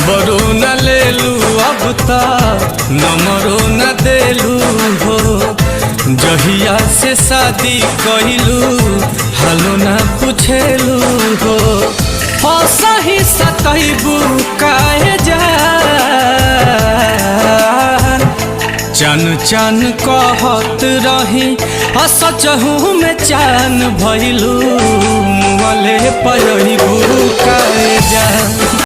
खबरों न लेलू अब ता नंबरों न देलू हो। जहिया से शादी कइलू हालो न पूछेलू हो। सही सतैबू काहे जान चन चन कहत रही सचहू में चान भइलू मुँहले पयबू काहे जान।